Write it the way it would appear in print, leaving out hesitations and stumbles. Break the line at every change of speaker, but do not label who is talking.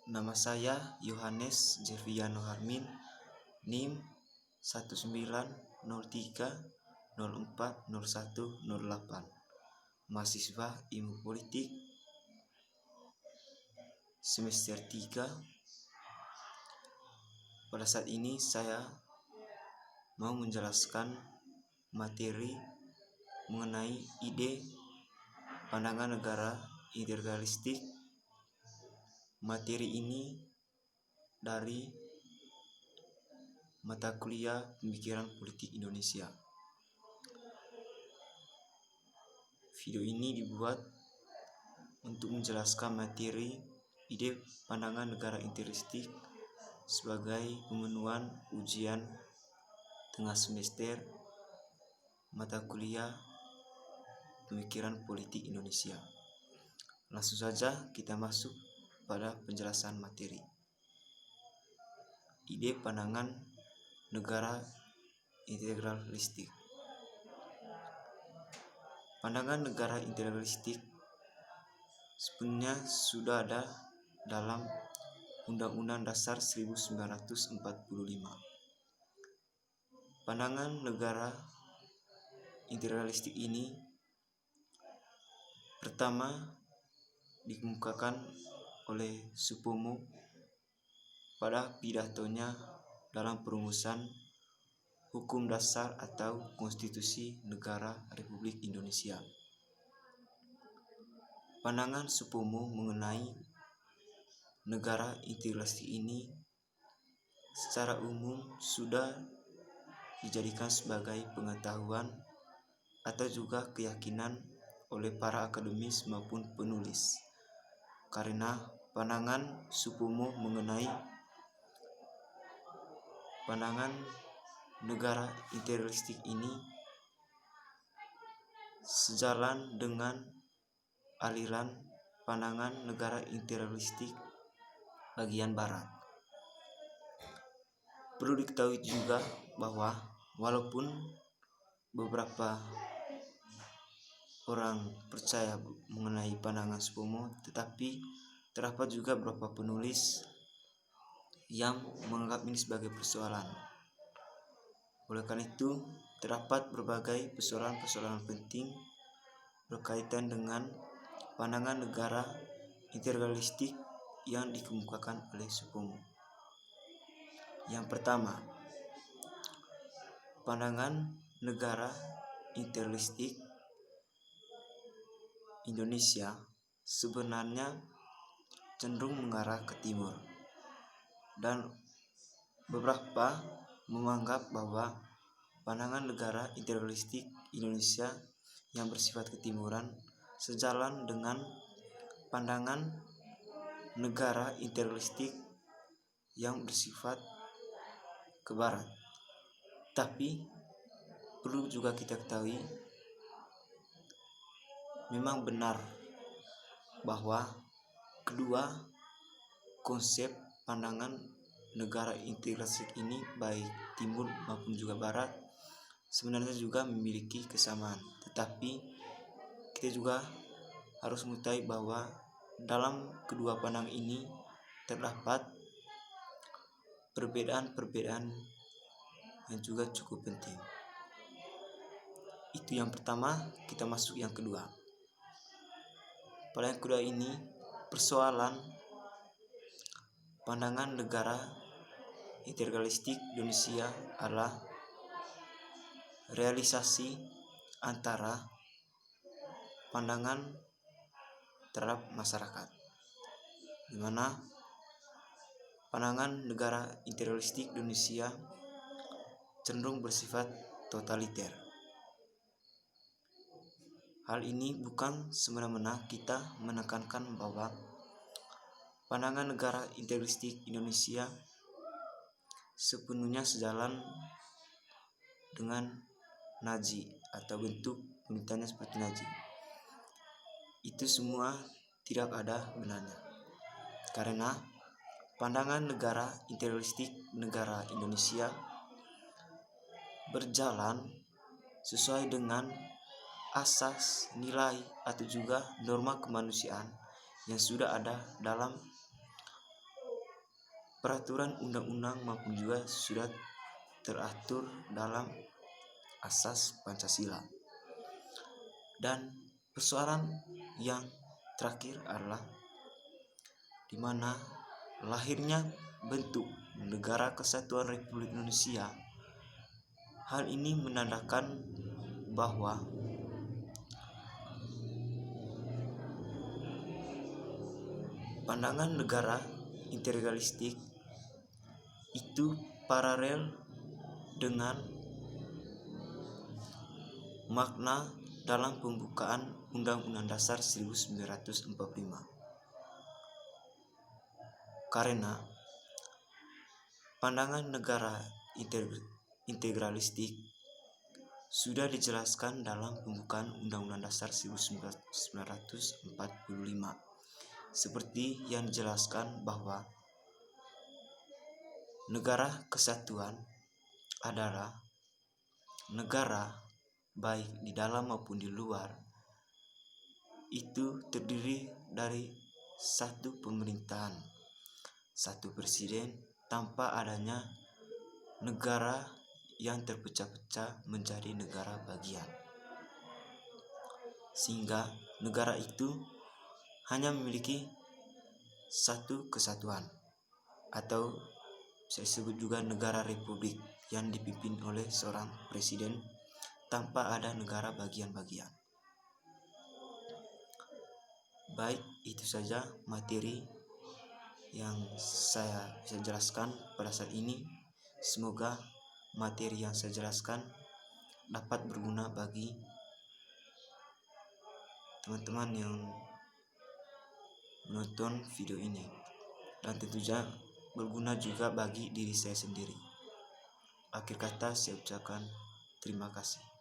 Nama saya Yohanes Jeviano Harmin, NIM 1903040108, mahasiswa Ilmu Politik semester 3. Pada saat ini saya mau menjelaskan materi mengenai ide pandangan negara integralistik. Materi ini dari mata kuliah Pemikiran Politik Indonesia. Video ini dibuat untuk menjelaskan materi ide pandangan negara integralistik sebagai pemenuhan ujian tengah semester mata kuliah Pemikiran Politik Indonesia. Langsung saja kita masuk pada penjelasan materi. Ide pandangan negara integralistik. Pandangan negara integralistik sebenarnya sudah ada dalam Undang-Undang Dasar 1945. Pandangan negara integralistik ini pertama dikemukakan oleh Supomo pada pidatonya dalam perumusan Hukum Dasar atau Konstitusi Negara Republik Indonesia. Pandangan Supomo mengenai negara integralistik ini secara umum sudah dijadikan sebagai pengetahuan atau juga keyakinan oleh para akademis maupun penulis, karena pandangan Supomo mengenai pandangan negara integralistik ini sejalan dengan aliran pandangan negara integralistik bagian barat. Perlu diketahui juga bahwa walaupun beberapa orang percaya mengenai pandangan Supomo, tetapi terdapat juga beberapa penulis yang menganggap ini sebagai persoalan. Oleh karena itu, terdapat berbagai persoalan-persoalan penting berkaitan dengan pandangan negara integralistik yang dikemukakan oleh Supomo. Yang pertama, pandangan negara integralistik Indonesia sebenarnya cenderung mengarah ke timur, dan beberapa menganggap bahwa pandangan negara integralistik Indonesia yang bersifat ketimuran sejalan dengan pandangan negara integralistik yang bersifat ke barat. Tapi perlu juga kita ketahui, memang benar bahwa kedua konsep pandangan negara integralistik ini, baik timur maupun juga barat, sebenarnya juga memiliki kesamaan. Tetapi kita juga harus mengetahui bahwa dalam kedua pandangan ini terdapat perbedaan-perbedaan yang juga cukup penting. Itu yang pertama, kita masuk yang kedua. Pada yang kedua ini, persoalan pandangan negara integralistik Indonesia adalah realisasi antara pandangan terhadap masyarakat, di mana pandangan negara integralistik Indonesia cenderung bersifat totaliter. Hal ini bukan semena-mena kita menekankan bahwa pandangan negara integralistik Indonesia sepenuhnya sejalan dengan Nazi atau bentuk pemerintahannya seperti Nazi. Itu semua tidak ada benarnya, karena pandangan negara integralistik negara Indonesia berjalan sesuai dengan asas nilai atau juga norma kemanusiaan yang sudah ada dalam peraturan undang-undang maupun juga sudah teratur dalam asas Pancasila. Dan persoalan yang terakhir adalah di mana lahirnya bentuk Negara Kesatuan Republik Indonesia. Hal ini menandakan bahwa pandangan negara integralistik itu paralel dengan makna dalam pembukaan Undang-Undang Dasar 1945. Karena pandangan negara integralistik sudah dijelaskan dalam pembukaan Undang-Undang Dasar 1945, seperti yang dijelaskan bahwa negara kesatuan adalah negara baik di dalam maupun di luar itu terdiri dari satu pemerintahan, satu presiden, tanpa adanya negara yang terpecah-pecah menjadi negara bagian. Sehingga negara itu hanya memiliki satu kesatuan, atau saya sebut juga negara republik yang dipimpin oleh seorang presiden tanpa ada negara bagian-bagian. Baik, itu saja materi yang saya bisa jelaskan pada saat ini. Semoga materi yang saya jelaskan dapat berguna bagi teman-teman yang menonton video ini, dan tentunya berguna juga bagi diri saya sendiri. Akhir kata saya ucapkan terima kasih.